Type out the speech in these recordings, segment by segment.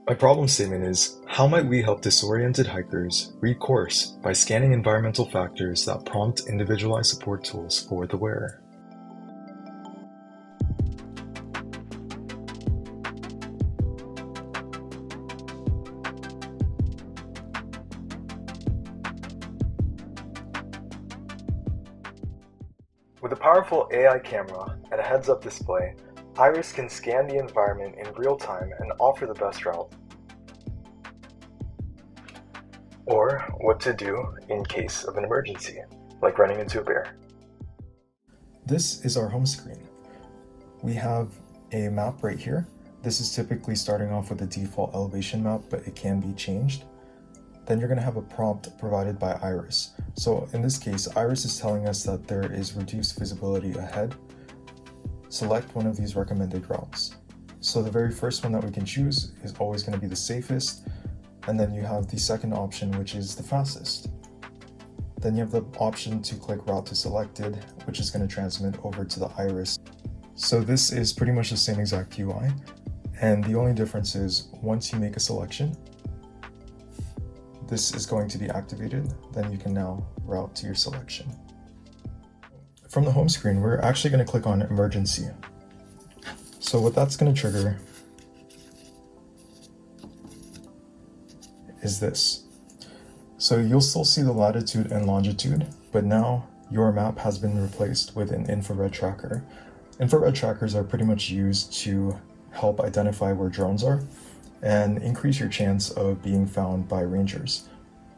My problem statement is, how might we help disoriented hikers read course by scanning environmental factors that prompt individualized support tools for the wearer? With a powerful AI camera and a heads-up display, Iris can scan the environment in real time and offer the best route. Or what to do in case of an emergency, like running into a bear. This is our home screen. We have a map right here. This is typically starting off with a default elevation map, but it can be changed. Then you're going to have a prompt provided by Iris. So in this case, Iris is telling us that there is reduced visibility ahead. Select one of these recommended routes. So the very first one that we can choose is always going to be the safest. And then you have the second option, which is the fastest. Then you have the option to click route to selected, which is going to transmit over to the Iris. So this is pretty much the same exact UI. And the only difference is once you make a selection, this is going to be activated, then you can now route to your selection. From the home screen, we're actually going to click on emergency. So what that's going to trigger is this. So you'll still see the latitude and longitude, but now your map has been replaced with an infrared tracker. Infrared trackers are pretty much used to help identify where drones are and increase your chance of being found by rangers.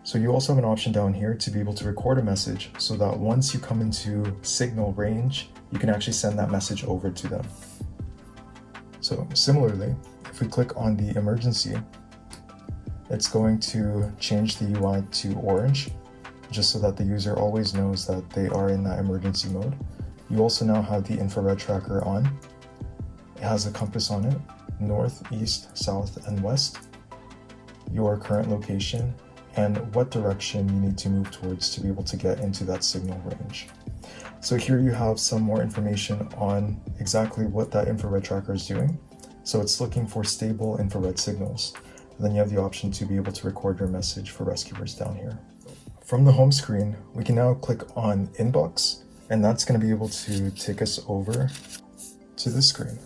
So you also have an option down here to be able to record a message so that once you come into signal range, you can actually send that message over to them. So similarly, if we click on the emergency, it's going to change the UI to orange, just so that the user always knows that they are in that emergency mode. You also now have the infrared tracker on. It has a compass on it, north, east, south, and west, your current location, and what direction you need to move towards to be able to get into that signal range. So here you have some more information on exactly what that infrared tracker is doing. So it's looking for stable infrared signals. And then you have the option to be able to record your message for rescuers down here. From the home screen, we can now click on Inbox, and that's going to be able to take us over to this screen.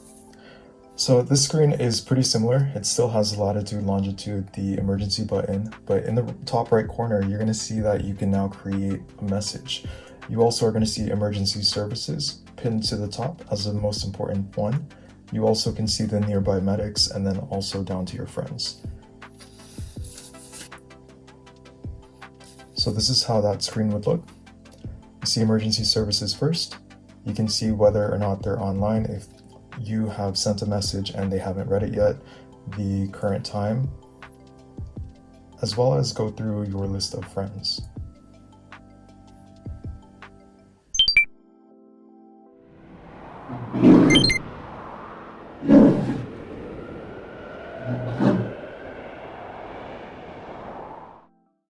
So this screen is pretty similar. It still has the latitude, longitude, the emergency button, but in the top right corner, you're going to see that you can now create a message. You also are going to see emergency services pinned to the top as the most important one. You also can see the nearby medics and then also down to your friends. So this is how that screen would look. You see emergency services first. You can see whether or not they're online, if you have sent a message and they haven't read it yet, the current time, as well as go through your list of friends.